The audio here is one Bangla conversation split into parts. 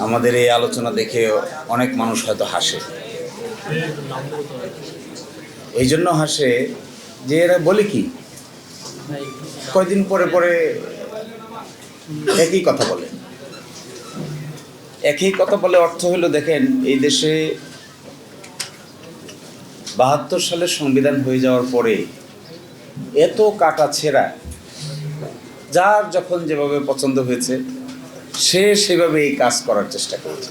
আমাদের এই আলোচনা দেখে অনেক মানুষ হয়তো হাসে। এই জন্য হাসে যে এরা বলে কি কয়দিন পরে পরে একই কথা বলে। একই কথা বলে অর্থ হলো, দেখেন এই দেশে ৭২ সালের সংবিধান হয়ে যাওয়ার পরে এত কাটা ছেঁড়া, যার যখন যেভাবে পছন্দ হয়েছে সে সেভাবে এই কাজ করার চেষ্টা করেছে।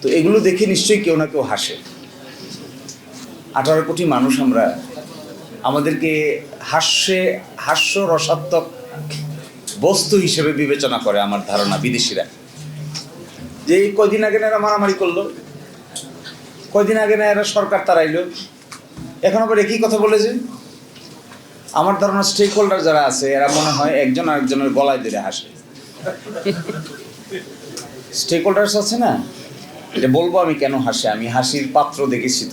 তো এগুলো দেখে নিশ্চয়ই কেউ না কেউ হাসে। 18 কোটি মানুষ আমরা, আমাদেরকে হাস্যরসাত্মক বস্তু হিসেবে বিবেচনা করে আমার ধারণা বিদেশিরা। যে কয়দিন আগে না এরা মারামারি করলো, কয়দিন আগে না এরা সরকার তাড়াইলো, এখন আবার একই কথা বলেছে। আমার ধারণা স্টেক হোল্ডার যারা আছে এরা মনে হয় একজন আরেকজনের গলায় ধরে হাসে। স্টেক হোল্ডার্স আছে না, এটা বলবো আমি কেন হাসে, আমি হাসির পাত্র দেখেছি।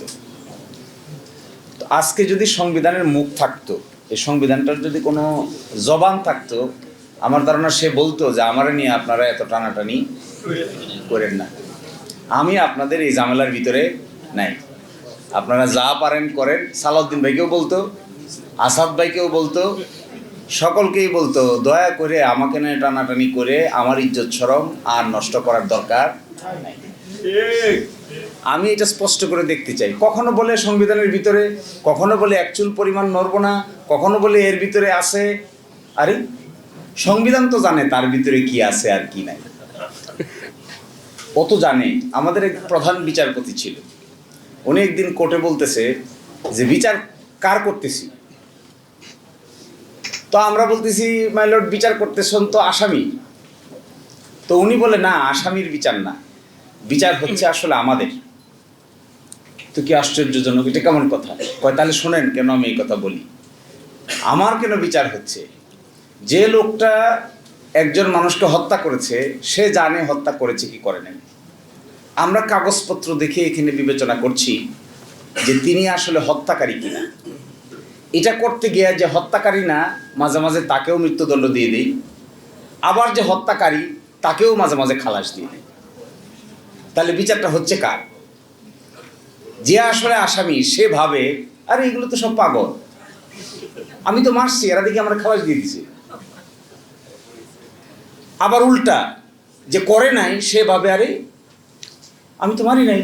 তো আজকে যদি সংবিধানের মুখ থাকতো, এই সংবিধানটার যদি কোনো জবান থাকতো, আমার ধারণা সে বলতো যে আমারে নিয়ে আপনারা এত টানাটানি করেন না, আমি আপনাদের এই ঝামেলার ভিতরে নাই, আপনারা যা পারেন করেন। সালাউদ্দিন ভাইকেও বলতো, আসাদ ভাইকেও বলতো, সকলকেই বলতো দয়া করে আমাকে নিয়ে টানাটানি করে আমার ইজ্জত শরম আর নষ্ট করার দরকার নাই। আমি এটা স্পষ্ট করে দেখতে চাই। কখনো বলে সংবিধানের ভিতরে, কখনো বলে এক চুল পরিমাণ নড়ব না, কখনো বলে এর ভিতরে আছে। আরে সংবিধান তো জানে তার ভিতরে কি আছে আর কি নাই, ও তো জানে। আমাদের এক প্রধান বিচারপতি ছিল, উনি একদিন কোর্টে বলতেছে যে বিচার কার করতেছি, তো আমরা বলতেছি মাই লর্ড বিচার করতেছেন তো আসামি। তো উনি বলে না, আসামির বিচার না, বিচার হচ্ছে আসলে আমাদের। তো কি আশ্চর্যজনক, এটা কেমন কথা? কয় তাহলে শোনেন কেন আমি এই কথা বলি। আমার কেন বিচার হচ্ছে? যে লোকটা একজন মানুষকে হত্যা করেছে সে জানে হত্যা করেছে কি করে নাই। আমরা কাগজপত্র দেখে এখানে বিবেচনা করছি যে তিনি আসলে হত্যাকারী কিনা। এটা করতে গিয়ে যে হত্যাকারী না, মাঝে মাঝে তাকেও মৃত্যুদণ্ড দিয়ে দিই, আবার যে হত্যাকারী তাকেও মাঝে মাঝে খালাস দিয়ে দিই। তাহলে বিচারটা হচ্ছে কার? যে আসলে আসামি সে ভাবে আরে এগুলো তো সব পাগল, আমি তো মারছি, এরা দেখি আমরা খালাস দিয়ে দিছি। আবার উল্টা যে করে নাই সে ভাবে আরে আমি তো মারি নাই,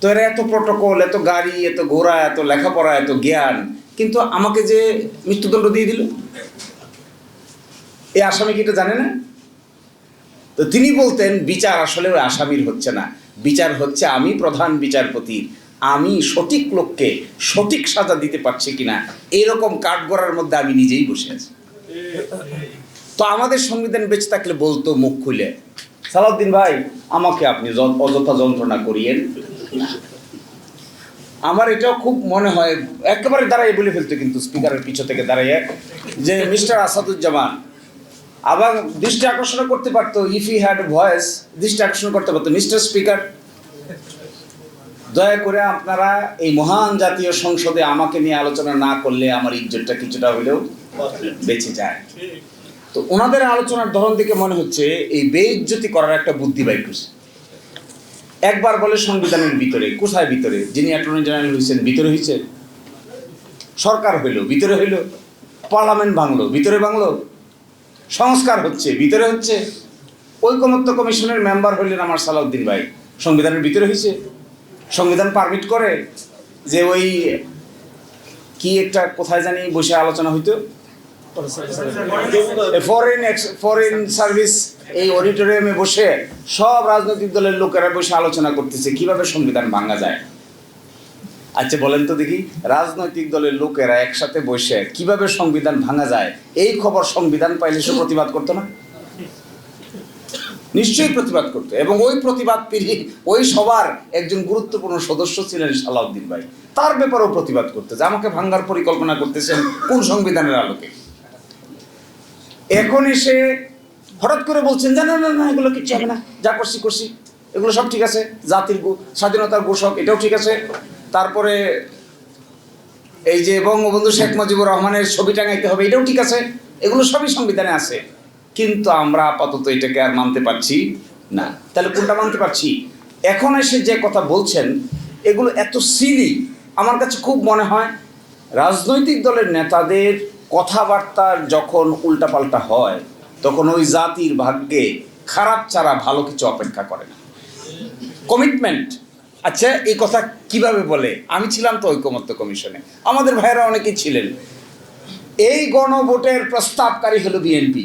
তো এরা এত প্রটোকল, এত গাড়ি, এত ঘোড়া, এত লেখাপড়া, এত জ্ঞান, কিন্তু আমাকে যে মৃত্যুদণ্ড দিয়ে দিল, এই আসামি কি এটা জানে না? তো তিনি বলতেন বিচার আসলে ওই আসামির হচ্ছে না, বিচার হচ্ছে আমি প্রধান বিচারপতির, আমি সঠিক লোককে সঠিক সাজা দিতে পারছি কিনা, এরকম কাঠগড়ার মধ্যে আমি নিজেই বসে আছি। তো আমাদের সংবিধান বেঁচে থাকলে বলতো মুখ খুলে, সালাউদ্দিন ভাই আমাকে আপনি অযথা যন্ত্রণা করিয়েন না। আমার এটাও খুব মনে হয়, একেবারে দাঁড়াই বলে ফেলতো কিন্তু স্পিকারের পিছু থেকে দাঁড়াইয়ে যে মিস্টার আসাদুজ্জামান, আবার দৃষ্টি আকর্ষণ করতে পারতো, ইফ ই হ্যাড ভয়েস দৃষ্টি আকর্ষণ করতে পারতো, মিস্টার স্পিকার দয়া করে আপনারা এই মহান জাতীয় সংসদে আমাকে নিয়ে আলোচনা না করলে আমার ইজ্জতটা কিছুটা হলেও বেঁচে যায়। তো ওনাদের আলোচনার ধরন থেকে মনে হচ্ছে এই বেইজ্জতি করার একটা বুদ্ধি বাইর করছে। একবার বলে সংবিধানের ভিতরে, কোথায় ভিতরে? যিনি অ্যাটর্নি জেনারেল হয়েছেন ভিতরে হয়েছে, সরকার হইল ভিতরে হইল, পার্লামেন্ট ভাঙলো ভিতরে ভাঙলো, সংস্কার হচ্ছে ভিতরে হচ্ছে, ঐকমত্য কমিশনের মেম্বার হইলেন আমার সালাউদ্দিন ভাই, সংবিধানের ভিতরে হয়েছে। সংবিধান পারমিট করে যে ওই কি একটা কোথায় জানি বসে আলোচনা হইতো, ফরেন সার্ভিস এই অডিটোরিয়ামে বসে সব রাজনৈতিক দলের লোকেরা বসে আলোচনা করতেছে কিভাবে সংবিধান ভাঙা যায়। আচ্ছা বলেন তো দেখি, রাজনৈতিক দলের লোকেরা একসাথে বসে কিভাবে সংবিধান ভাঙা যায় এই খবর সংবিধান পাইলে সে প্রতিবাদ করতো না? নিশ্চয়ই প্রতিবাদ করতো। এবং ওই প্রতিবাদ পিড়ি ওই সবার একজন গুরুত্বপূর্ণ সদস্য ছিলেন সালাউদ্দিন ভাই, তার ব্যাপারেও প্রতিবাদ করতে যে আমাকে ভাঙার পরিকল্পনা করতেছেন কোন সংবিধানের আলোকে। এখন এসে হঠাৎ করে বলছেন যে না না না এগুলো কিচ্ছু হবে না, যা করছি করছি, এগুলো সব ঠিক আছে, জাতির স্বাধীনতার ঘোষক এটাও ঠিক আছে, তারপরে এই যে বঙ্গবন্ধু শেখ মুজিবুর রহমানের ছবি টাঙাইতে হবে এটাও ঠিক আছে, এগুলো সবই সংবিধানে আছে। কিন্তু আমরা আপাতত এটাকে আর মানতে পারছি না, তাহলে কোনটা মানতে পারছি? এখন এসে যে কথা বলছেন এগুলো এত সিলি, আমার কাছে খুব মনে হয় রাজনৈতিক দলের নেতাদের কথাবার্তার যখন উল্টাপাল্টা হয় তখন ওই জাতির ভাগ্যে খারাপ ছাড়া ভালো কিছু অপেক্ষা করে না। কমিটমেন্ট, আচ্ছা এই কথা কিভাবে বলে? আমি ছিলাম তো ঐকমত্য কমিশনে, আমাদের ভাইয়েরা অনেকেই ছিলেন। এই গণভোটের প্রস্তাবকারী হলো বিএনপি।